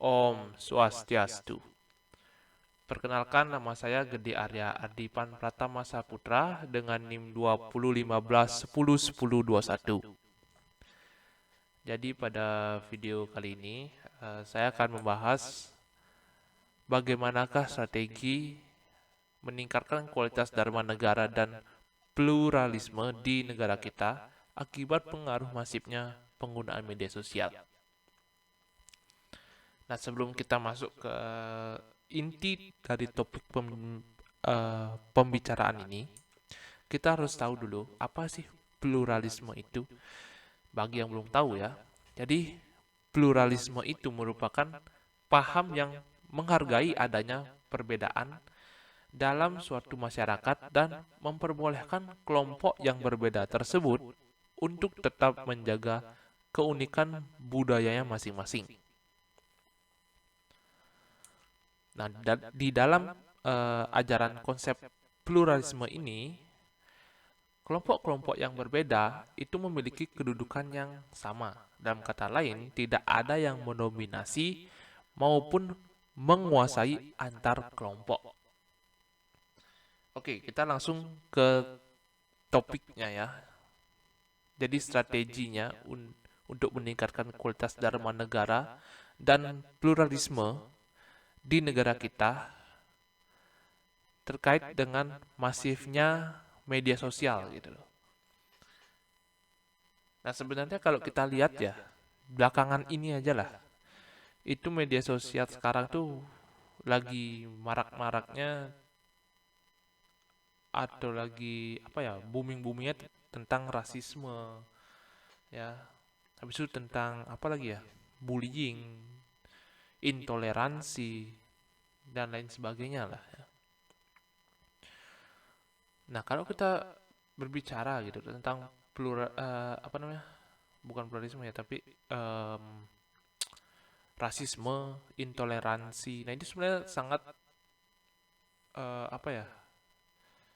Om Swastiastu. Perkenalkan, nama saya Gede Arya Ardipan Pratama Saputra dengan NIM 2015101021. Jadi pada video kali ini saya akan membahas bagaimanakah strategi meningkatkan kualitas Dharma negara dan pluralisme di negara kita akibat pengaruh masifnya penggunaan media sosial. Nah, sebelum kita masuk ke inti dari topik pembicaraan ini, kita harus tahu dulu apa sih pluralisme itu. Bagi yang belum tahu ya, jadi pluralisme itu merupakan paham yang menghargai adanya perbedaan dalam suatu masyarakat dan memperbolehkan kelompok yang berbeda tersebut untuk tetap menjaga keunikan budayanya masing-masing. Nah, di dalam ajaran konsep pluralisme ini, kelompok-kelompok yang berbeda itu memiliki kedudukan yang sama. Dalam kata lain, tidak ada yang mendominasi maupun menguasai antar kelompok. Oke, kita langsung ke topiknya ya. Jadi strateginya untuk meningkatkan kualitas Dharma negara dan pluralisme di negara kita terkait dengan masifnya media sosial gitu loh. Nah, sebenarnya kalau kita lihat ya, belakangan ini aja lah, itu media sosial sekarang tuh lagi marak-maraknya atau lagi apa ya, booming-boomingnya tentang rasisme ya. Habis itu tentang apa lagi ya? Bullying, intoleransi dan lain sebagainya lah ya. Nah, kalau kita berbicara gitu tentang apa namanya? Bukan pluralisme ya, tapi rasisme, intoleransi. Nah, itu sebenarnya sangat apa ya?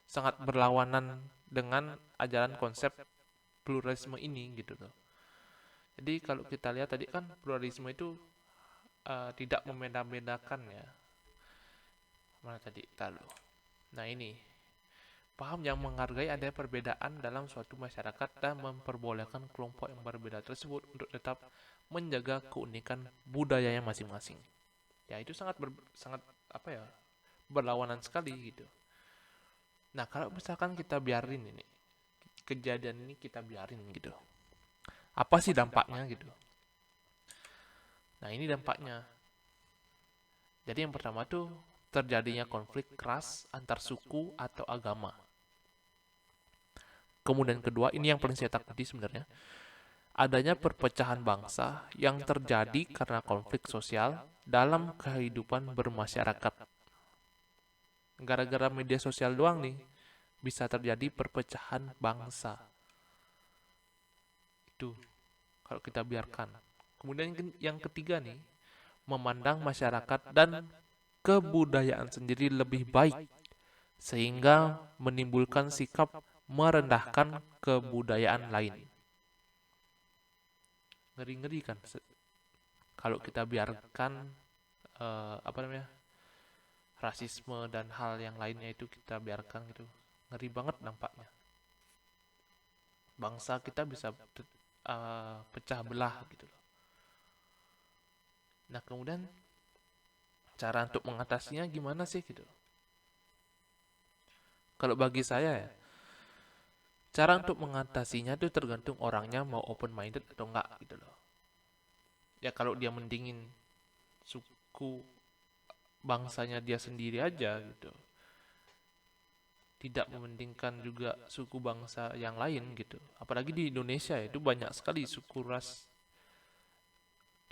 Sangat berlawanan dengan ajaran konsep pluralisme ini gitu loh. Jadi kalau kita lihat tadi kan pluralisme itu tidak membeda-bedakan ya. Mana tadi? Tahu. Nah, ini paham yang menghargai ada perbedaan dalam suatu masyarakat dan memperbolehkan kelompok yang berbeda tersebut untuk tetap menjaga keunikan budayanya masing-masing. Ya, itu sangat apa ya? Berlawanan sekali gitu. Nah, kalau misalkan kita biarin ini kejadian ini kita biarin gitu. Apa sih dampaknya gitu? Nah, ini dampaknya. Jadi yang pertama tuh terjadinya konflik keras antar suku atau agama. Kemudian kedua, ini yang paling saya takuti sebenarnya, adanya perpecahan bangsa yang terjadi karena konflik sosial dalam kehidupan bermasyarakat. Gara-gara media sosial doang nih, bisa terjadi perpecahan bangsa. Itu kalau kita biarkan. Kemudian yang ketiga nih, memandang masyarakat dan kebudayaan sendiri lebih baik sehingga menimbulkan sikap merendahkan kebudayaan lain. Ngeri-ngeri kan kalau kita biarkan apa namanya? Rasisme dan hal yang lainnya itu kita biarkan gitu. Ngeri banget dampaknya. Bangsa kita bisa pecah belah gitu loh. Nah, kemudian cara untuk mengatasinya gimana sih gitu? Kalau bagi saya ya, cara untuk mengatasinya itu tergantung orangnya mau open minded atau enggak gitu loh. Ya kalau dia mendingin suku bangsanya dia sendiri aja gitu. Tidak mementingkan juga suku bangsa yang lain gitu. Apalagi di Indonesia itu banyak sekali suku ras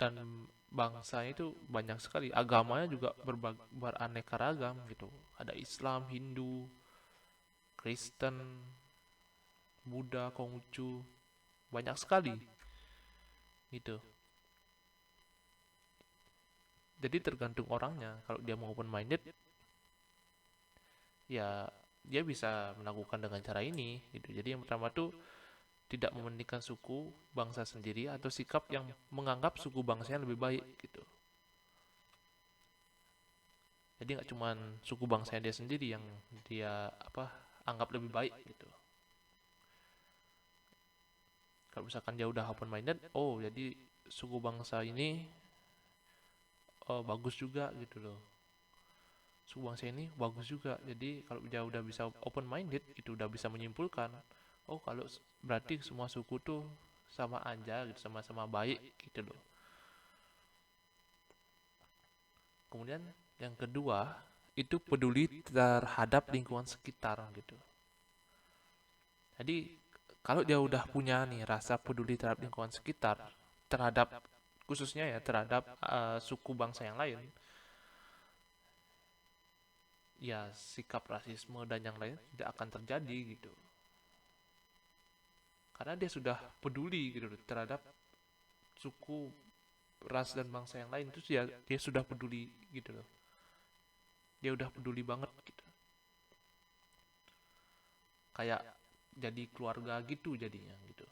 dan bangsa itu banyak sekali. Agamanya juga beraneka ragam gitu. Ada Islam, Hindu, Kristen, Buddha, Konghucu, banyak sekali gitu. Jadi tergantung orangnya. Kalau dia mau open minded, ya dia bisa melakukan dengan cara ini gitu. Jadi yang pertama tuh tidak mementingkan suku bangsa sendiri atau sikap yang menganggap suku bangsa yang lebih baik gitu. Jadi nggak cuman suku bangsa dia sendiri yang dia anggap lebih baik gitu. Kalau misalkan dia udah open minded, oh jadi suku bangsa ini bagus juga gitu loh. Suku bangsa ini bagus juga. Jadi kalau dia udah bisa open minded, itu udah bisa menyimpulkan, oh kalau berarti semua suku tuh sama aja gitu, sama-sama baik gitu loh. Kemudian yang kedua, itu peduli terhadap lingkungan sekitar gitu. Jadi kalau dia udah punya nih rasa peduli terhadap lingkungan sekitar, terhadap khususnya ya terhadap suku bangsa yang lain, ya sikap rasisme dan yang lain tidak akan terjadi gitu. Karena dia sudah peduli gitu terhadap suku, ras dan bangsa yang lain, itu dia sudah peduli gitu loh. Dia udah peduli banget gitu. Kayak jadi keluarga gitu jadinya gitu.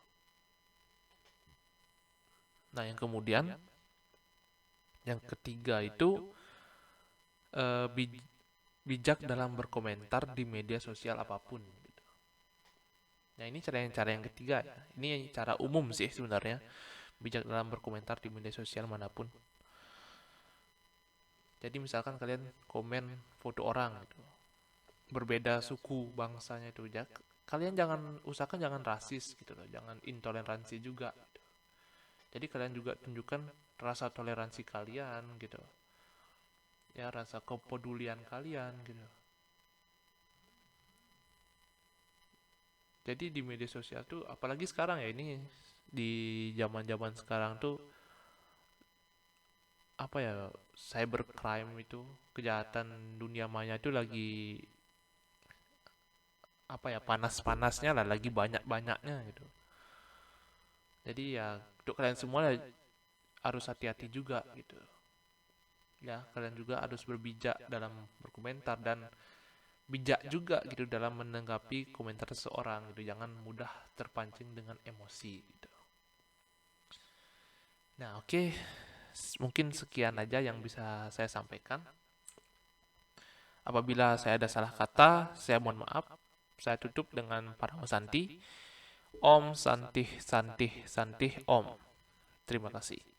Nah, yang kemudian yang ketiga itu eh, bij- bijak dalam berkomentar di media sosial apapun gitu. Nah, ini cara yang ketiga ya. Ini cara umum sih sebenarnya. Bijak dalam berkomentar di media sosial manapun. Jadi misalkan kalian komen foto orang gitu, berbeda suku bangsanya itu, kalian usahakan jangan rasis gitu loh, jangan intoleransi juga gitu. Jadi kalian juga tunjukkan rasa toleransi kalian gitu, ya rasa kepedulian kalian gitu. Jadi di media sosial tuh, apalagi sekarang ya, ini di zaman-zaman sekarang tuh cybercrime itu, kejahatan dunia maya itu lagi panas-panasnya lah, lagi banyak-banyaknya gitu. Jadi ya untuk kalian semua harus hati-hati juga gitu. Ya, kalian juga harus berbijak dalam berkomentar dan bijak juga gitu dalam menanggapi komentar seseorang gitu. Jangan mudah terpancing dengan emosi gitu. Nah, oke. Mungkin sekian aja yang bisa saya sampaikan. Apabila saya ada salah kata, saya mohon maaf. Saya tutup dengan Parang Santi. Om Santih Santih Santih Om. Terima kasih.